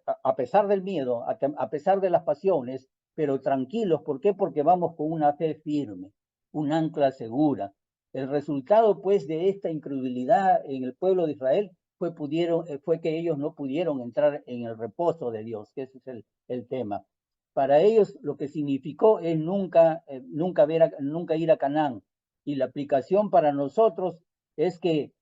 Speaker 1: a pesar del miedo, a pesar de las pasiones, pero tranquilos. ¿Por qué? Porque vamos con una fe firme, un ancla segura. El resultado, pues, de esta incredulidad en el pueblo de Israel fue que ellos no pudieron entrar en el reposo de Dios, que ese es el tema. Para ellos lo que significó es nunca ir a Canaán. Y la aplicación para nosotros es que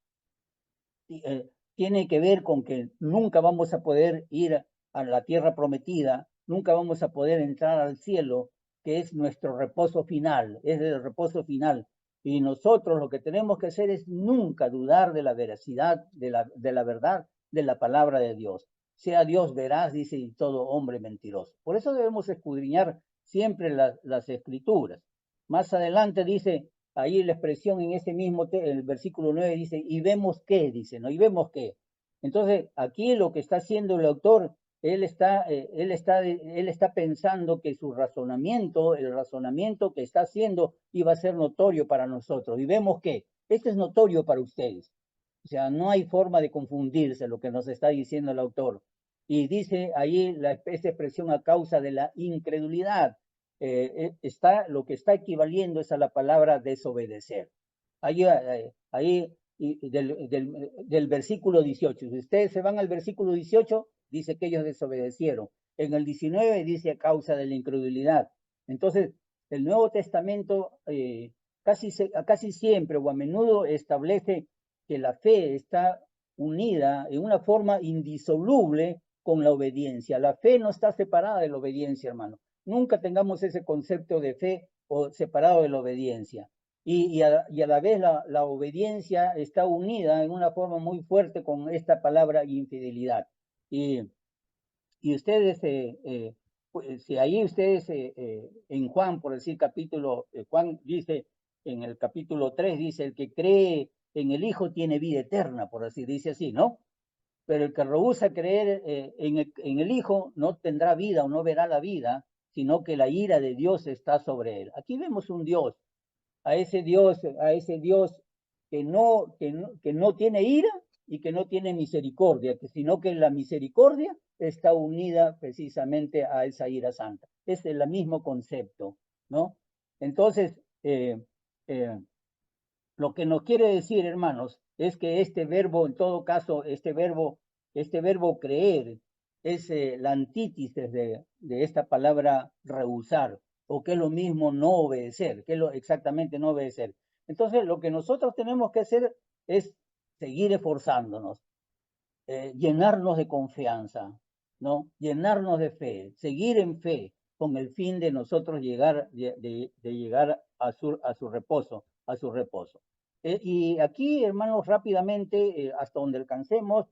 Speaker 1: tiene que ver con que nunca vamos a poder ir a la tierra prometida, nunca vamos a poder entrar al cielo, que es nuestro reposo final, es el reposo final. Y nosotros lo que tenemos que hacer es nunca dudar de la veracidad, de la verdad de la palabra de Dios. Sea Dios veraz, dice, y todo hombre mentiroso. Por eso debemos escudriñar siempre las escrituras. Más adelante dice, ahí la expresión en ese mismo, el versículo 9 dice, y vemos qué, dice, ¿no? Y vemos qué. Entonces, aquí lo que está haciendo el autor, él está pensando que su razonamiento, el razonamiento que está haciendo, iba a ser notorio para nosotros. Y vemos que esto es notorio para ustedes. O sea, no hay forma de confundirse lo que nos está diciendo el autor. Y dice ahí esta expresión a causa de la incredulidad. Lo que está equivaliendo es a la palabra desobedecer. Ahí del versículo 18. Si ustedes se van al versículo 18, dice que ellos desobedecieron. En el 19 dice a causa de la incredulidad. Entonces, el Nuevo Testamento casi siempre o a menudo establece que la fe está unida en una forma indisoluble con la obediencia. La fe no está separada de la obediencia, hermano. Nunca tengamos ese concepto de fe o separado de la obediencia. Y a la vez la obediencia está unida en una forma muy fuerte con esta palabra infidelidad. Y ustedes, pues, si ahí ustedes en Juan, por decir capítulo, Juan dice en el capítulo 3, dice, el que cree en el Hijo tiene vida eterna, por así, dice así, ¿no? Pero el que rehúsa creer en el Hijo no tendrá vida o no verá la vida, sino que la ira de Dios está sobre él. Aquí vemos un Dios, a ese Dios que no tiene ira y que no tiene misericordia, sino que la misericordia está unida precisamente a esa ira santa. Es el mismo concepto, ¿no? Entonces, lo que nos quiere decir, hermanos, es que este verbo, en todo caso, este verbo creer, es la antítesis de esta palabra rehusar, o que es lo mismo no obedecer, que es exactamente no obedecer. Entonces, lo que nosotros tenemos que hacer es seguir esforzándonos, llenarnos de confianza, ¿no? Llenarnos de fe, seguir en fe, con el fin de nosotros llegar, de llegar a su reposo, a su reposo. Y aquí, hermanos, rápidamente, hasta donde alcancemos,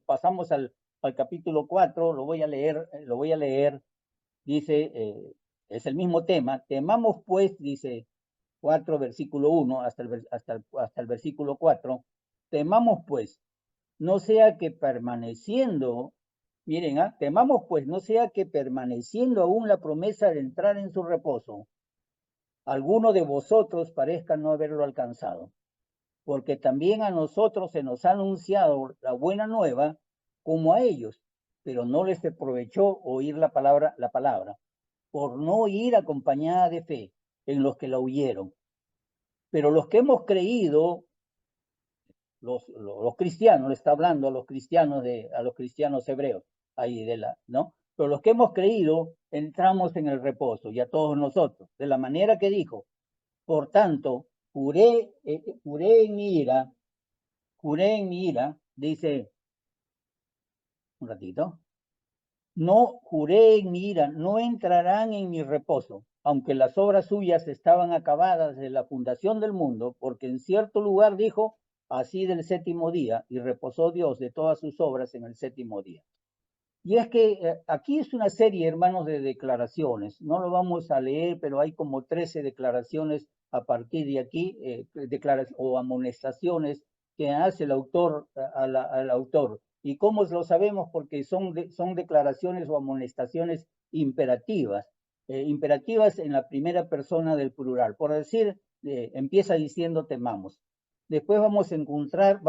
Speaker 1: pasamos al capítulo 4, lo voy a leer, dice, es el mismo tema, temamos pues, dice 4, versículo 1, hasta el versículo 4, temamos pues, no sea que permaneciendo, miren, temamos pues, no sea que permaneciendo aún la promesa de entrar en su reposo, alguno de vosotros parezca no haberlo alcanzado, porque también a nosotros se nos ha anunciado la buena nueva como a ellos, pero no les aprovechó oír la palabra, por no ir acompañada de fe en los que la oyeron. Pero los que hemos creído, los cristianos, le está hablando a los cristianos hebreos, ahí ¿no? Pero los que hemos creído, entramos en el reposo, y a todos nosotros, de la manera que dijo, por tanto, juré en mi ira, dice, un ratito, no juré en mi ira, no entrarán en mi reposo, aunque las obras suyas estaban acabadas desde la fundación del mundo, porque en cierto lugar dijo, así del séptimo día, y reposó Dios de todas sus obras en el séptimo día. Y es que aquí es una serie, hermanos, de declaraciones. No lo vamos a leer, pero hay como 13 declaraciones a partir de aquí, o amonestaciones que hace el autor al autor. ¿Y cómo lo sabemos? Porque son declaraciones o amonestaciones imperativas, imperativas en la primera persona del plural. Por decir, empieza diciendo temamos. Después vamos a encontrar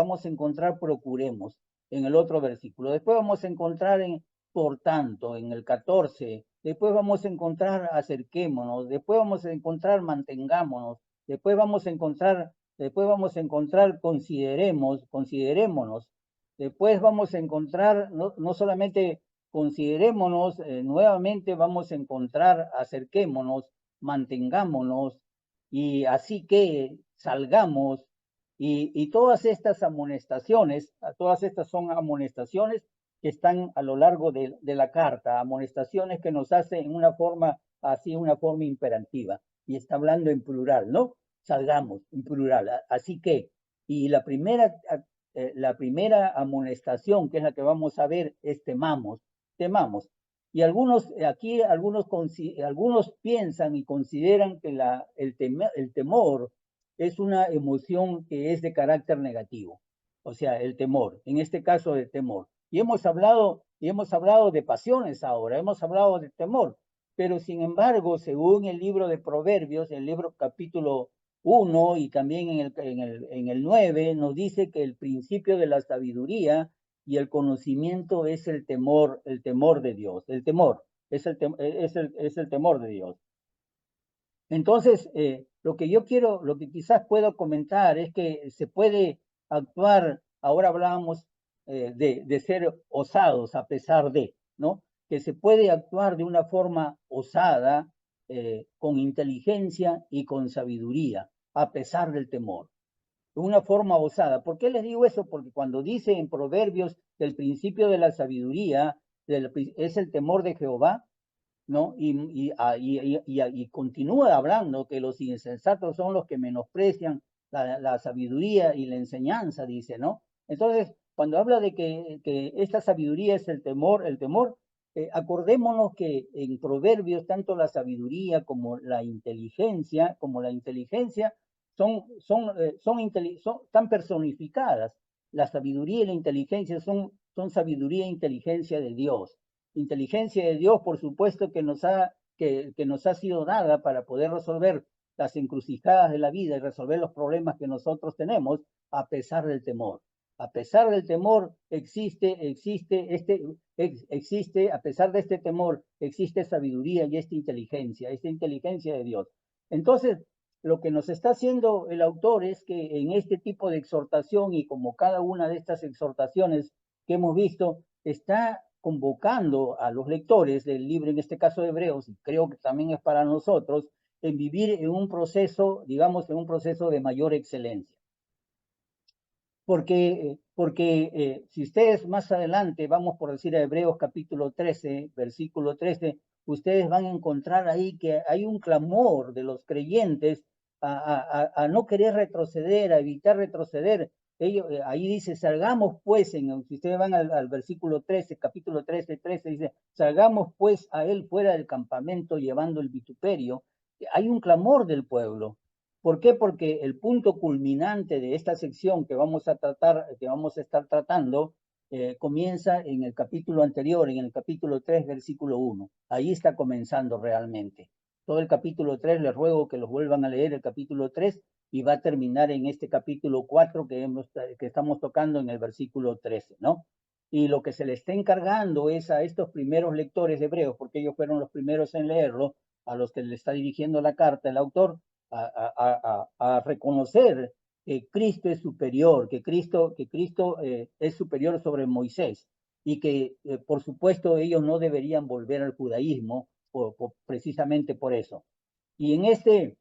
Speaker 1: procuremos en el otro versículo. Después vamos a encontrar por tanto, en el 14. Después vamos a encontrar acerquémonos. Después vamos a encontrar mantengámonos. Después vamos a encontrar considerémonos. Después vamos a encontrar no solamente considerémonos, nuevamente vamos a encontrar acerquémonos, mantengámonos, y así que salgamos, y todas estas amonestaciones, todas estas son amonestaciones que están a lo largo de la carta, amonestaciones que nos hacen en una forma, así, una forma imperativa, y está hablando en plural, ¿no? Salgamos, en plural. Así que, y la primera amonestación, que es la que vamos a ver, es temamos. Y algunos piensan y consideran que el temor es una emoción que es de carácter negativo. O sea, el temor, en este caso de temor. Y hemos hablado de pasiones ahora, hemos hablado de temor. Pero sin embargo, según el libro de Proverbios, el libro capítulo 1 y también en el 9, nos dice que el principio de la sabiduría y el conocimiento es el temor de Dios. El temor es el temor de Dios. Entonces, lo que quizás puedo comentar es que se puede actuar, ahora hablábamos de ser osados a pesar de, ¿no? Que se puede actuar de una forma osada, con inteligencia y con sabiduría, a pesar del temor. De una forma osada. ¿Por qué les digo eso? Porque cuando dice en Proverbios que el principio de la sabiduría es el temor de Jehová, ¿no? Y continúa hablando que los insensatos son los que menosprecian la sabiduría y la enseñanza, dice, ¿no? Entonces, cuando habla de que esta sabiduría es el temor, acordémonos que en Proverbios tanto la sabiduría como la inteligencia, están personificadas. La sabiduría y la inteligencia son sabiduría e inteligencia de Dios. Inteligencia de Dios, por supuesto, que nos ha sido dada para poder resolver las encrucijadas de la vida y resolver los problemas que nosotros tenemos a pesar del temor. A pesar del temor a pesar de este temor, existe sabiduría y esta inteligencia de Dios. Entonces, lo que nos está haciendo el autor es que en este tipo de exhortación, y como cada una de estas exhortaciones que hemos visto, está convocando a los lectores del libro, en este caso de Hebreos, y creo que también es para nosotros, en vivir en un proceso, digamos, en un proceso de mayor excelencia. Porque si ustedes más adelante, vamos por decir a Hebreos capítulo 13, versículo 13, ustedes van a encontrar ahí que hay un clamor de los creyentes a no querer retroceder, a evitar retroceder. Ahí dice, salgamos pues, si ustedes van al versículo 13, capítulo 13, dice, salgamos pues a él fuera del campamento llevando el vituperio. Hay un clamor del pueblo. ¿Por qué? Porque el punto culminante de esta sección que vamos a estar tratando, comienza en el capítulo anterior, en el capítulo 3, versículo 1. Ahí está comenzando realmente. Todo el capítulo 3, les ruego que los vuelvan a leer el capítulo 3, y va a terminar en este capítulo 4 que estamos tocando en el versículo 13, ¿no? Y lo que se le está encargando es a estos primeros lectores de Hebreos, porque ellos fueron los primeros en leerlo, a los que le está dirigiendo la carta el autor, a reconocer que Cristo es superior, que Cristo es superior sobre Moisés, y que por supuesto ellos no deberían volver al judaísmo precisamente por eso. Y en este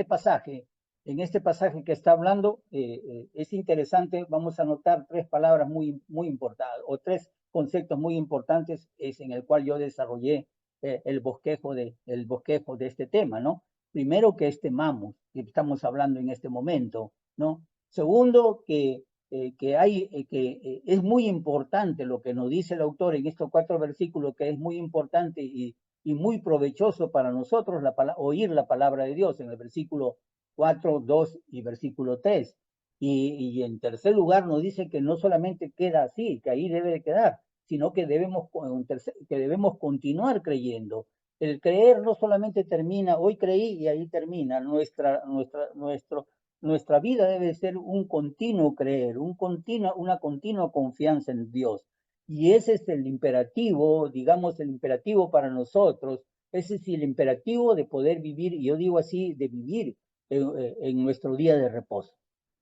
Speaker 1: pasaje en este pasaje que está hablando, es interesante, vamos a notar tres palabras muy importantes, o tres conceptos muy importantes, es en el cual yo desarrollé el bosquejo de este tema, ¿no? Primero, que es temamos, que estamos hablando en este momento, ¿no? Segundo, que es muy importante lo que nos dice el autor en estos 4 versículos, que es muy importante y muy provechoso para nosotros oír la palabra de Dios en el versículo 4, 2 y versículo 3. Y en tercer lugar nos dice que no solamente queda así, que ahí debe de quedar, sino que debemos continuar creyendo. El creer no solamente termina, hoy creí y ahí termina. Nuestra vida debe ser un continuo creer, una continua confianza en Dios. Y ese es el imperativo, digamos, el imperativo para nosotros. Ese es el imperativo de poder vivir, y yo digo así, de vivir en nuestro día de reposo.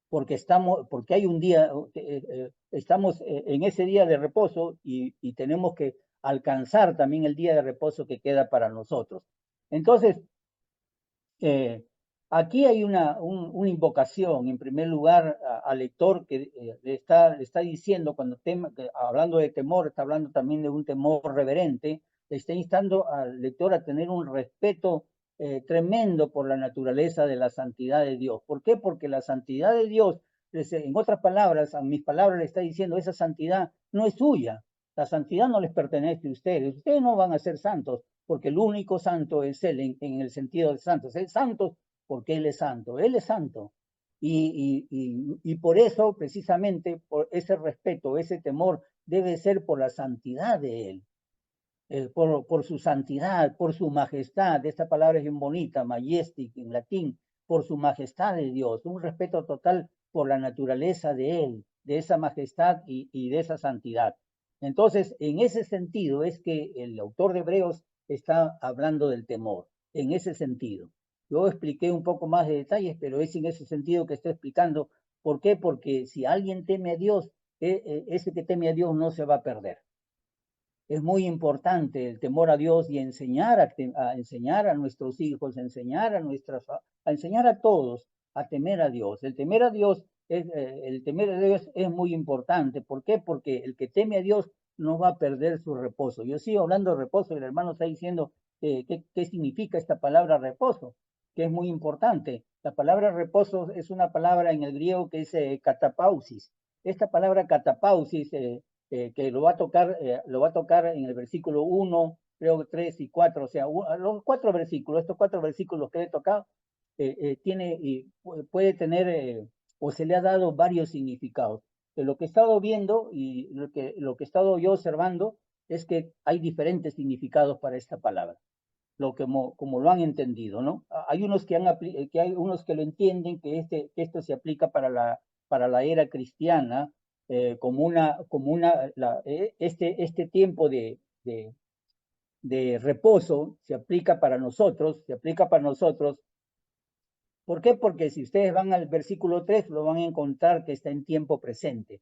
Speaker 1: Porque hay un día, estamos en ese día de reposo y tenemos que alcanzar también el día de reposo que queda para nosotros. Entonces, aquí hay una invocación, en primer lugar, al lector que le está diciendo, hablando de temor, está hablando también de un temor reverente, le está instando al lector a tener un respeto tremendo por la naturaleza de la santidad de Dios. ¿Por qué? Porque la santidad de Dios, en otras palabras, a mis palabras le está diciendo, esa santidad no es suya, la santidad no les pertenece a ustedes no van a ser santos, porque el único santo es Él en el sentido de santos. Es santo porque Él es santo. Él es santo. Y por eso, precisamente, por ese respeto, ese temor, debe ser por la santidad de Él. Por su santidad, por su majestad. Esta palabra es bien bonita, majestic en latín, por su majestad de Dios. Un respeto total por la naturaleza de Él, de esa majestad y de esa santidad. Entonces, en ese sentido es que el autor de Hebreos está hablando del temor, en ese sentido. Yo expliqué un poco más de detalles, pero es en ese sentido que estoy explicando. ¿Por qué? Porque si alguien teme a Dios, ese que teme a Dios no se va a perder. Es muy importante el temor a Dios y enseñar a nuestros hijos, enseñar a todos a temer a Dios. El temer a Dios es muy importante. ¿Por qué? Porque el que teme a Dios no va a perder su reposo. Yo sigo hablando de reposo y el hermano está diciendo qué significa esta palabra reposo, que es muy importante. La palabra reposo es una palabra en el griego que es catapausis. Esta palabra catapausis que lo va a tocar en el versículo 1, creo 3 y 4, o sea, los 4 versículos, estos 4 versículos que he tocado, puede tener, o se le ha dado varios significados. De lo que he estado viendo y lo que he estado yo observando es que hay diferentes significados para esta palabra, como lo han entendido, ¿no? Hay unos hay unos que lo entienden, que esto se aplica para la era cristiana, este tiempo de reposo se aplica para nosotros. ¿Por qué? Porque si ustedes van al versículo 3, lo van a encontrar que está en tiempo presente,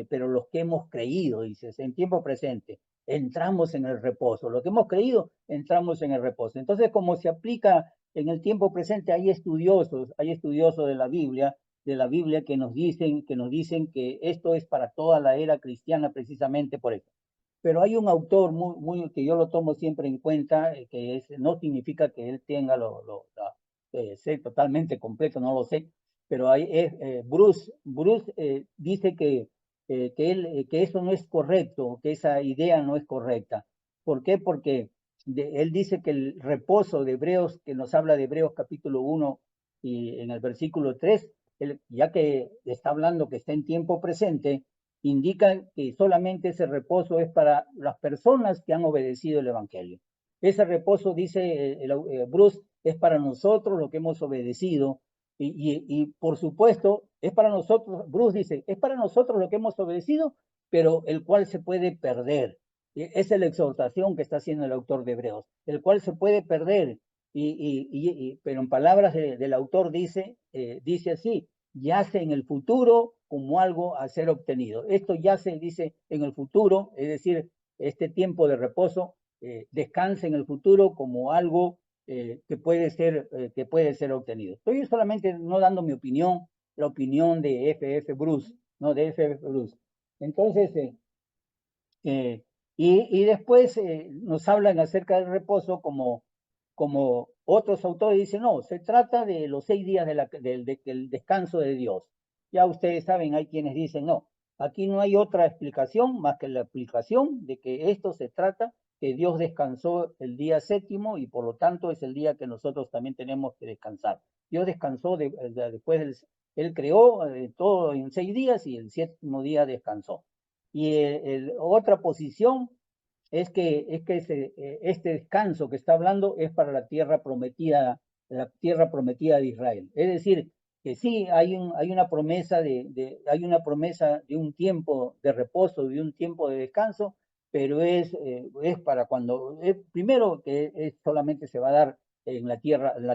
Speaker 1: pero los que hemos creído, dices, en tiempo presente, entramos en el reposo, los que hemos creído, entramos en el reposo. Entonces, como se aplica en el tiempo presente, hay estudiosos de la Biblia que nos dicen que esto es para toda la era cristiana precisamente por eso. Pero hay un autor que yo lo tomo siempre en cuenta, no significa que él tenga sé totalmente completo, no lo sé, pero Bruce dice que eso no es correcto, que esa idea no es correcta. ¿Por qué? Porque él dice que el reposo de Hebreos, que nos habla de Hebreos capítulo 1 y en el versículo 3, ya que está hablando que está en tiempo presente, indica que solamente ese reposo es para las personas que han obedecido el Evangelio. Ese reposo, dice Bruce, es para nosotros lo que hemos obedecido y por supuesto es para nosotros, Bruce dice, es para nosotros lo que hemos obedecido, pero el cual se puede perder. Esa es la exhortación que está haciendo el autor de Hebreos, el cual se puede perder, pero en palabras del autor dice así, yace en el futuro como algo a ser obtenido. Esto yace, dice, en el futuro, es decir, este tiempo de reposo descansa en el futuro como algo que puede ser obtenido. Estoy solamente no dando mi opinión, la opinión de F.F. Bruce, ¿no? De F.F. Bruce. Entonces, y después nos hablan acerca del reposo como otros autores dicen, no, se trata de los 6 días del descanso de Dios. Ya ustedes saben, hay quienes dicen, no, aquí no hay otra explicación más que la explicación de que esto se trata, que Dios descansó el día séptimo y por lo tanto es el día que nosotros también tenemos que descansar. Dios descansó después, Él creó todo en 6 días y el séptimo día descansó. Y otra posición este descanso que está hablando es para la tierra prometida de Israel. Es decir, que sí hay una promesa de un tiempo de reposo, de un tiempo de descanso, pero es para cuando, primero que solamente se va a dar en la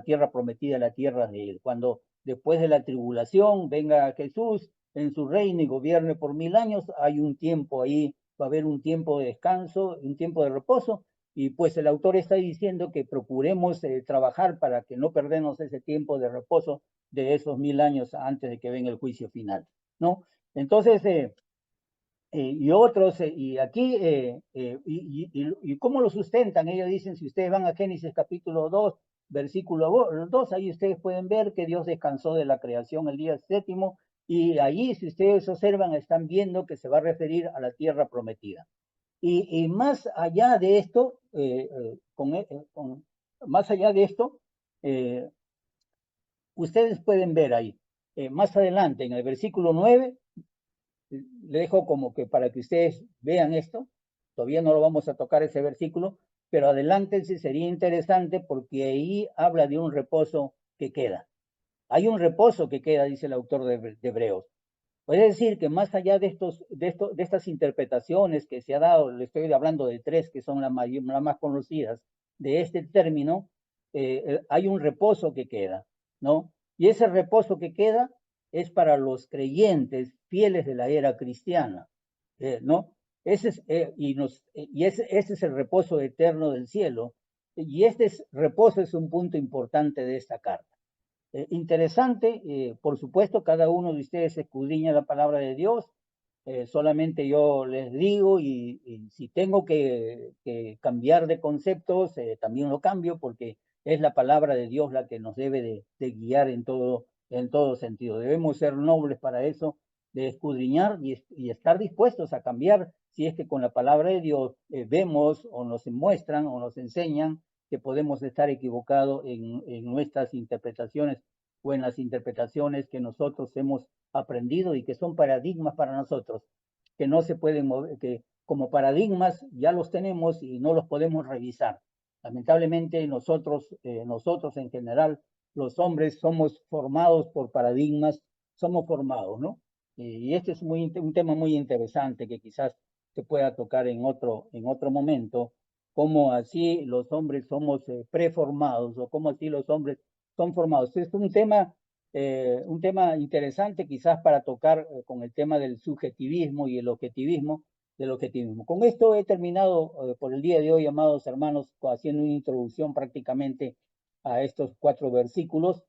Speaker 1: tierra prometida, la tierra de él. Cuando después de la tribulación venga Jesús en su reino y gobierne por 1000 años, hay un tiempo ahí, va a haber un tiempo de descanso, un tiempo de reposo, y pues el autor está diciendo que procuremos trabajar para que no perdamos ese tiempo de reposo de esos 1000 años antes de que venga el juicio final, ¿no? Entonces, y otros, y aquí, y cómo lo sustentan, ellos dicen, si ustedes van a Génesis capítulo 2, versículo 2, ahí ustedes pueden ver que Dios descansó de la creación el día séptimo, y allí, si ustedes observan, están viendo que se va a referir a la tierra prometida. Y más allá de esto, más allá de esto, ustedes pueden ver ahí, más adelante, en el versículo 9, le dejo como que para que ustedes vean esto, todavía no lo vamos a tocar ese versículo, pero adelántense, sería interesante porque ahí habla de un reposo que queda. Hay un reposo que queda, dice el autor de Hebreos. Puede decir que más allá de estas interpretaciones que se ha dado, le estoy hablando de 3 que son las más conocidas de este término, hay un reposo que queda, ¿no? Y ese reposo que queda es para los creyentes fieles de la era cristiana, ¿no? Ese es el reposo eterno del cielo, y reposo es un punto importante de esta carta. Interesante, por supuesto, cada uno de ustedes escudriña la palabra de Dios. Solamente yo les digo, y si tengo que cambiar de conceptos, también lo cambio, porque es la palabra de Dios la que nos debe de guiar en todo sentido. Debemos ser nobles para eso, de escudriñar y estar dispuestos a cambiar si es que con la palabra de Dios vemos o nos muestran o nos enseñan que podemos estar equivocados en nuestras interpretaciones o en las interpretaciones que nosotros hemos aprendido y que son paradigmas para nosotros, que no se pueden mover, que como paradigmas ya los tenemos y no los podemos revisar. Lamentablemente nosotros en general, los hombres somos formados por paradigmas, somos formados, ¿no? Y este es un tema muy interesante que quizás se pueda tocar en otro momento, cómo así los hombres somos preformados o cómo así los hombres son formados. Es un tema interesante quizás para tocar con el tema del subjetivismo y el objetivismo del objetivismo. Con esto he terminado por el día de hoy, amados hermanos, haciendo una introducción prácticamente a estos 4 versículos